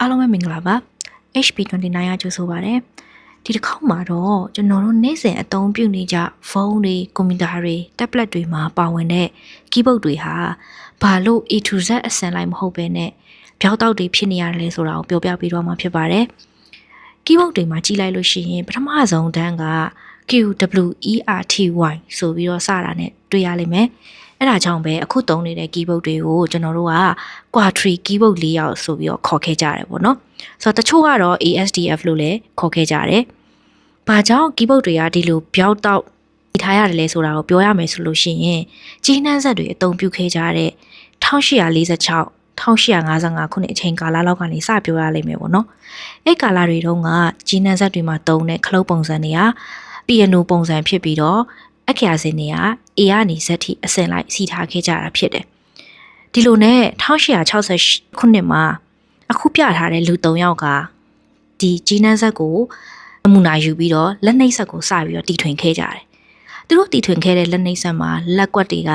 အားလုံးပဲမင်္ဂလာပါ HP29 ရကြိုဆိုပါရစေဒီတစ်ခေါက်မှာတော့ကျွန်တော်တို့နေ့စဉ်အသုံးပြုနေကြဖုန်းတွေကွန်ပျူတာတွေ tablet တွေမှာပါဝင်တဲ့ keyboard တွေဟာဘာလို့ A to Z အဆင့်လိုက်မဟုတ်ဘဲနဲ့ပြောက်တောက်တွေဖြစ်နေရတယ်လဲဆိုတာကိုပြောပြပေးတော့မှာဖြစ်ပါတယ် keyboard တွေမှာကြည့်လိုက်လို့ရှိရင်ပထမဆုံးတန်းက QWERTY ဆိုပြီးတော့စတာနဲ့တွေ့ရလိမ့်မယ်အဲ့ဒါကြောင့်ပဲအခုသုံးနေတဲ့ keyboard တွေကိုကျွန်တော်တို့က quadri keyboard ၄ယောက်ဆိုပြီးတော့ခေါ်ခဲ့ကြတယ်ပေါ့နော်ဆိုတော့တချို့ကတော့ ASDF လို့လည်းခေါ်ခဲ့ကြတယ်။ဘာကြောင့် keyboard တွေကဒီလိုပြောက်တောက်ထားရတယ်လဲဆိုတာကိုပြောရမယ်ဆိုလို့ရှိရင်ကြီးနှမ်းဆက်တွေအသုံးပြုခဲ့ကြတဲ့1846 1855ခုနှစ်အချိန်ကာလလောက်ကနေစပြောရလိမ့်မယ်ပေါ့နော်။အဲ့ကာလတွေတုန်းကကြီးနှမ်းဆက်တွေမှာသုံးတဲ့ခလုတ်ပုံစံတွေကပီယနိုပုံစံဖြစ်ပြီးတော့အခရာစင်တွေက A ကနေ Z ထိအဆင့်လိုက်စီထားခဲ့ကြတာဖြစ်တယ်။ဒီလိုနဲ့1860ခုနှစ်မှာအခုပြထားတဲ့လူ၃ယောက်ကဒီကြီးနှမ်းဆက်ကိုနမူနာယူပြီးတော့လက်နှိပ်ဆက်ကိုစပြီးတော့တီထွင်ခဲ့ကြတယ်။သူတို့တီထွင်ခဲ့တဲ့လက်နှိပ်ဆက်မှာလက်ကွက်တွေက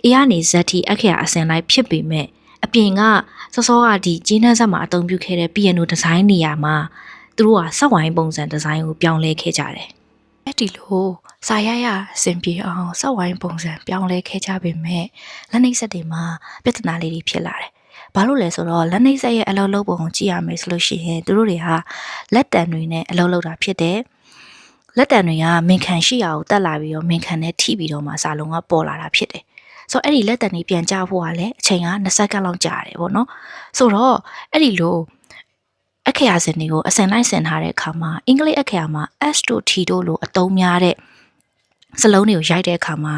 A ကနေ Z ထိအခရာအဆင့်လိုက်ဖြစ်ပေမဲ့အပြင်ကစောစောကဒီကြီးနှမ်းဆက်မှာအသုံးပြုခဲ့တဲ့ piano ဒီဇိုင်းနေရာမှာသူတို့ကစက်ဝိုင်းပုံစံဒီဇိုင်းကိုပြောင်းလဲခဲ့ကြတယ်။အဲ့ဒီလိုစာရရအဆင်ပြေအောင်စက်ဝိုင်းပုံစံပြောင်းလဲခဲ့ကြပေမဲ့လက်နှိပ်ဆက်တွေမှာပြဿနာလေးတွေဖြစ်လာတယ်။ဘာလို့လဲဆိုတော့လက်နှိပ်ဆက်ရဲ့အလုပ်လုပ်ပုံကိုကြည့်ရမယ်ဆိုလို့ရှိရင်သူတို့တွေဟာလက်တံတွေနဲ့အလုပ်လုပ်တာဖြစ်တယ်။လက်တံတွေကမင်ခံရှိရာကိုတက်လာပြီးတော့မင်ခံနဲ့ထိပြီးတော့မှစာလုံးကပေါ်လာတာဖြစ်တယ်။ဆိုတော့အဲ့ဒီလက်တံတွေပြန်ကြဖို့ကလည်းအချိန်က20စက္ကန့်လောက်ကြာတယ်ပေါ့နော်။ဆိုတော့အဲ့ဒီလိုအခရာစင်တွေကိုအစင်လိုက်ဆင်ထားတဲ့အခါမှာအင်္ဂလိပ်အခရာမှာ S တို့ T တို့လိုအသုံးများတဲ့စလုံးတွေကိုရိုက်တဲ့အခါမှာ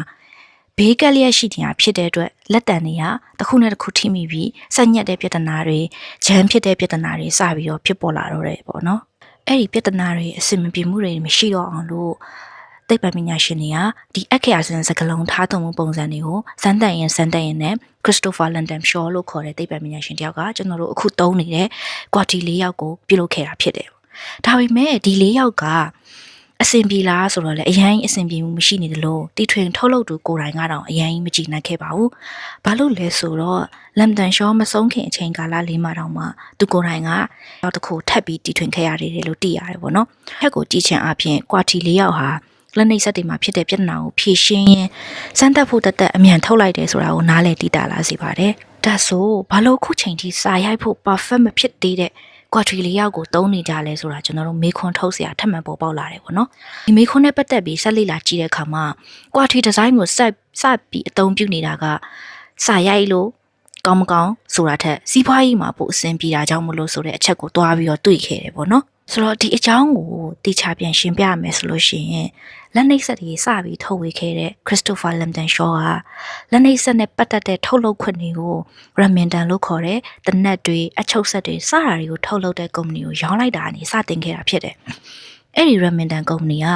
ဘေးကလျက်ရှိနေတာဖြစ်တဲ့အတွက်လက်တံတွေကတစ်ခုနဲ့တစ်ခုထိမိပြီးဆက်ညက်တဲ့ပြဿနာတွေဂျမ်ဖြစ်တဲ့ပြဿနာတွေစပြီးတော့ဖြစ်ပေါ်လာတော့တယ်ပေါ့နော်အဲ့ဒီပြဿနာတွေအဆင်မပြေမှုတွေမရှိတော့အောင်လို့သိပ္ပံပညာရှင်တွေကဒီအခရာစင်စကလုံးထားသုံးမှုပုံစံတွေကိုစမ်းသပ်ရင်နဲ့ Christopher Landon Shaw လို့ခေါ်တဲ့သိပ္ပံပညာရှင်တယောက်ကကျွန်တော်တို့အခုသုံးနေတဲ့ quadri ၄ယောက်ကိုပြုလုပ်ခဲ့တာဖြစ်တယ်ဒါပေမဲ့ဒီ၄ယောက်ကအဆင်ပြေလားဆိုတော့လေအရင်အဆင်ပြေမှုမရှိနေတယ်လို့တီထွင်ထုတ်လုပ်သူကိုယ်တိုင်ကတော့အရင်မကြည့်နိုင်ခဲ့ပါဘူး။ဘာလို့လဲဆိုတော့လမ်ဒန်ရှောမဆုံးခင်အချိန်ကာလလေးမှာတောင်မှသူကိုယ်တိုင်ကနောက်တစ်ခုထပ်ပြီးတီထွင်ခဲ့ရတယ်လို့သိရတယ်ပေါ့နော်။ထက်ကိုကြည့်ချင်အပြင်ကွာတီ၄ယောက်ဟာလက်နှိပ်ဆက်တွေမှာဖြစ်တဲ့ပြဿနာကိုဖြေရှင်းရင်စမ်းသပ်ဖို့တသက်အမြန်ထုတ်လိုက်တယ်ဆိုတာကိုနားလည်သိတာလားစီပါတယ်။ဒါဆိုဘာလို့ခုချိန်ထိစာရိုက်ဖို့ perfect မဖြစ်သေးတဲ့quadri ၄ယောက်ကိုသုံးနေကြလဲဆိုတာကျွန်တော်တို့မေခွန်းထုတ်เสียထပ်မံပေါ်ပေါက်လာတယ်ပေါ့နော်ဒီမေခွန်းနဲ့ပတ်သက်ပြီးဆက်လေ့လာကြည့်တဲ့အခါမှာ quadri ဒီဇိုင်းကိုစပြီးအသုံးပြုနေတာကစာရိုက်လို့ကောင်းမကောင်းဆိုတာထက်စီးပွားရေးမှာပိုအဆင်ပြေတာကြောင့်မလို့ဆိုတဲ့အချက်ကိုတွားပြီးတော့တွေ့ခဲ့တယ်ပေါ့နော်ဆိုတော့ဒီအကြောင်းကိုတေချာပြန်ရှင်းပြရမယ်ဆိုလို့ရှိရင်လက်နှိပ်ဆက်တွေစပြီးထုတ်ဝေခဲ့တဲ့ Christopher Landon Shaw ကလက်နှိပ်ဆက်နဲ့ပတ်သက်တဲ့ထုတ်လုပ်ခွင့်တွေကို Remington လို့ခေါ်တဲ့တနက်တွေအချုပ်ဆက်တွေစတာတွေကိုထုတ်လုပ်တဲ့ကုမ္ပဏီကိုရောင်းလိုက်တာအနေစတင်ခဲ့တာဖြစ်တယ်အဲ့ဒီ Remington ကုမ္ပဏီက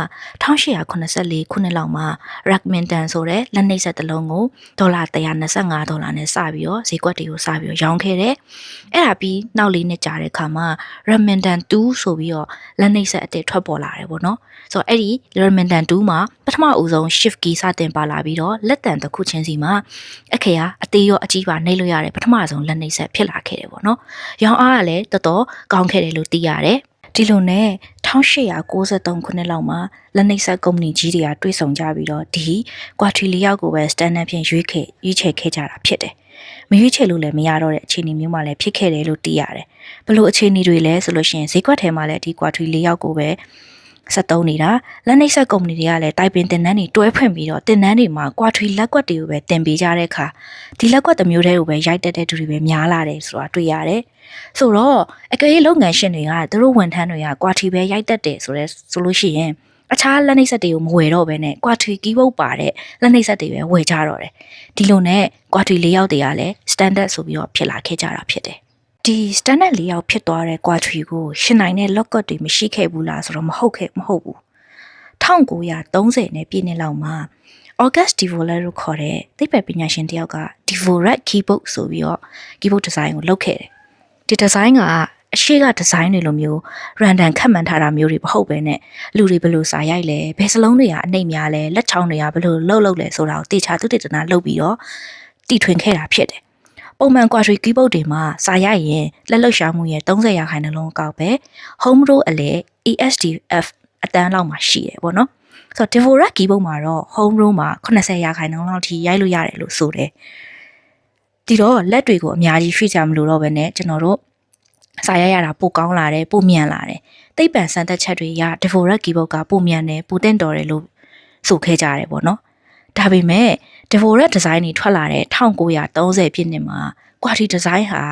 1884ခုနှစ်လောက်မှာ Remington ဆိုတဲ့လက်နှိပ်ဆက်တစ်လုံးကို$125နဲ့စပြီးတော့ဈေးကွက်တွေကိုစပြီးတော့ရောင်းခဲ့တယ်။အဲ့ဒါပြီးနောက်လေးနှစ်ကြာတဲ့အခါမှာ Remington 2ဆိုပြီးတော့လက်နှိပ်ဆက်အသစ်ထွက်ပေါ်လာတယ်ပေါ့နော်။ဆိုတော့အဲ့ဒီ Remington 2မှာပထမအဦးဆုံး shift key စတင်ပါလာပြီးတော့လက်တံတစ်ခုချင်းစီမှာအခရာအသေးရောအကြီးပါနှိပ်လို့ရတဲ့ပထမဆုံးလက်နှိပ်ဆက်ဖြစ်လာခဲ့တယ်ပေါ့နော်။ရောင်းအားကလည်းတော်တော်ကောင်းခဲ့တယ်လို့သိရတယ်။ဒီလိုနဲ့1893ခုနှစ်လောက်မှာလက်နှိပ်ဆက်ကုမ္ပဏီကြီးတွေကတွေ့ဆုံကြပြီးတော့ဒီကွာထရီ၄ယောက်ကိုပဲ standard ဖြင့်ရွေးချယ်ခဲ့ကြတာဖြစ်တယ်။မရွေးချယ်လို့လည်းမရတော့တဲ့အခြေအနေမျိုးမှလည်းဖြစ်ခဲ့တယ်လို့သိရတယ်။ဘလို့အခြေအနေတွေလဲဆိုလို့ရှိရင်ဈေးကွက်ထဲမှာလည်းဒီကွာထရီ၄ယောက်ကိုပဲ73နေတာလက်နှိပ်ဆက်ကုမ္ပဏီတွေကလည်းတိုင်ပင်တင်နန်းတွေတွဲဖွင့်ပြီးတော့တင်နန်းတွေမှာကွာထရီလက်ကွက်တွေကိုပဲတင်ပေးကြတဲ့အခါဒီလက်ကွက်တစ်မျိုးတည်းကိုပဲရိုက်တက်တဲ့သူတွေပဲများလာတယ်ဆိုတာတွေ့ရတယ်။ဆိုတော့အကယ်၍လုပ်ငန်းရှင်တွေကသူတို့ဝန်ထမ်းတွေကကွာထရီပဲရိုက်တက်တယ်ဆိုလို့ရှိရင်အခြားလက်နှိပ်ဆက်တွေကိုမဝယ်တော့ဘဲနဲ့ကွာထရီကီးဘုတ်ပါတဲ့လက်နှိပ်ဆက်တွေပဲဝယ်ကြတော့တယ်။ဒီလိုနဲ့ကွာထရီ၄ယောက်တွေကလည်း standard ဆိုပြီးတော့ဖြစ်လာခဲ့ကြတာဖြစ်တယ်။ဒီ standard ၄ယောက်ဖြစ်သွားတဲ့ quadri ကိုရှင်းနိုင်တဲ့ locket တွေမရှိခဲ့ဘူးလားဆိုတော့မဟုတ်ဘူး1930နဲ့ပြည့်နှစ်လောက်မှာ August Dvorak လို့ခေါ်တဲ့သိပ္ပံပညာရှင်တယောက်က Dvorak keyboard ဆိုပြီးတော့ keyboard design ကိုလုပ်ခဲ့တယ်ဒီ design ကအရှိက design တွေလိုမျိုး random ခန့်မှန်းထားတာမျိုးတွေမဟုတ်ဘဲနဲ့လူတွေဘယ်လိုစာရိုက်လဲဘယ်စလုံးတွေကအနှိမ့်များလဲလက်ချောင်းတွေကဘယ်လိုလှုပ်လဲဆိုတာကိုတေချာသုတေသနလုပ်ပြီးတော့တီထွင်ခဲ့တာဖြစ်တယ် ပုံမှန် quadri keyboard တွေမှာစာရိုက်ရင်လက်လှုပ်ရှားမှုရဲ့30%လုံးကောက်ပဲ home row အလဲ ASDF အတန်းလောက်မှာရှိတယ်ပေါ့နော်ဆိုတော့ Dvorak keyboard မှာတော့ home row မှာ80%လောက်ထိရိုက်လို့ရတယ်လို့ဆိုတယ်ဒီတော့လက်တွေကိုအများကြီးရွှေ့ကြမလို့တော့ပဲねကျွန်တော်တို့စာရိုက်ရတာပိုကောင်းလာတယ်ပိုမြန်လာတယ်သိပ္ပံစမ်းသပ်ချက်တွေရ Dvorak keyboard ကပိုမြန်တယ်ပိုတင့်တော်တယ်လို့ဆိုခဲ့ကြတယ်ပေါ့နော်ဒါပေမဲ့ Dvorak design တွေထွက်လာတဲ့1930ပြည့်နှစ်မှာ quadri design ဟာ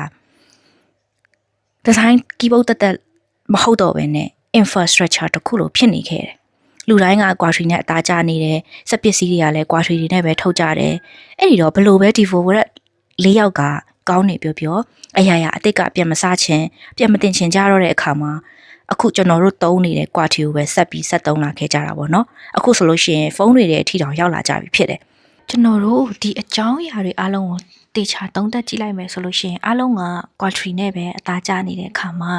design keyboard တက်မဟုတ်တော့ဘဲနဲ့ infrastructure တစ်ခုလိုဖြစ်နေခဲ့တယ်လူတိုင်းက quadri နဲ့အသားကျနေတယ်စက်ပစ္စည်းတွေကလည်း quadri တွေနဲ့ပဲထုတ်ကြတယ်အဲ့ဒီတော့ဘလို့ပဲ Dvorak ၄ယောက်ကကောင်းနေပြောအရာရာအတိတ်ကပြန်မစားချင်ပြန်မတင်ချင်ကြတော့တဲ့အခါမှာအခုကျွန်တော်တို့သုံးနေတဲ့ quadri ကိုပဲဆက်ပြီးဆက်သုံးလာခဲ့ကြတာပေါ့နော်အခုဆိုလို့ရှိရင်ဖုန်းတွေရဲ့အထီတောင်ရောက်လာကြပြီဖြစ်တယ်ကျွန်တော်တို့ဒီအကြောင်းအရာတွေအားလုံးကိုတေချာသုံးသပ်ကြည့်လိုက်မယ်ဆိုလို့ရှိရင်အားလုံးက quadri နဲ့ပဲအသားကျနေတဲ့အခါမှာ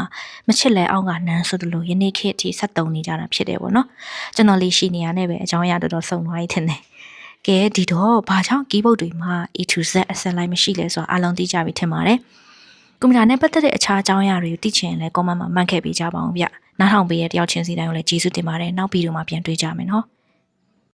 မချစ်လဲအောင်ကနန်းဆိုသလိုယနေ့ခေတ်အထိဆက်သုံးနေကြတာဖြစ်တယ်ပေါ့နော်ကျွန်တော်လေးရှိနေရတဲ့ပဲအကြောင်းအရာတော်တော်စုံသွားပြီထင်တယ်ကဲဒီတော့ဘာကြောင့် keyboard တွေမှာ A to Z အစင်လိုက်မရှိလဲဆိုတာအားလုံးသိကြပြီထင်ပါတယ်ကွန်ပျူတာနဲ့ပတ်သက်တဲ့အခြားအကြောင်းအရာတွေကိုသိချင်ရင်လည်း comment မှာမှတ်ခဲ့ပေးကြပါအောင်ဗျနားထောင်ပေးတဲ့တယောက်ချင်းစီတိုင်းကိုလည်းကျေးဇူးတင်ပါတယ်နောက်ဗီဒီယိုမှာပြန်တွေ့ကြမယ်နော်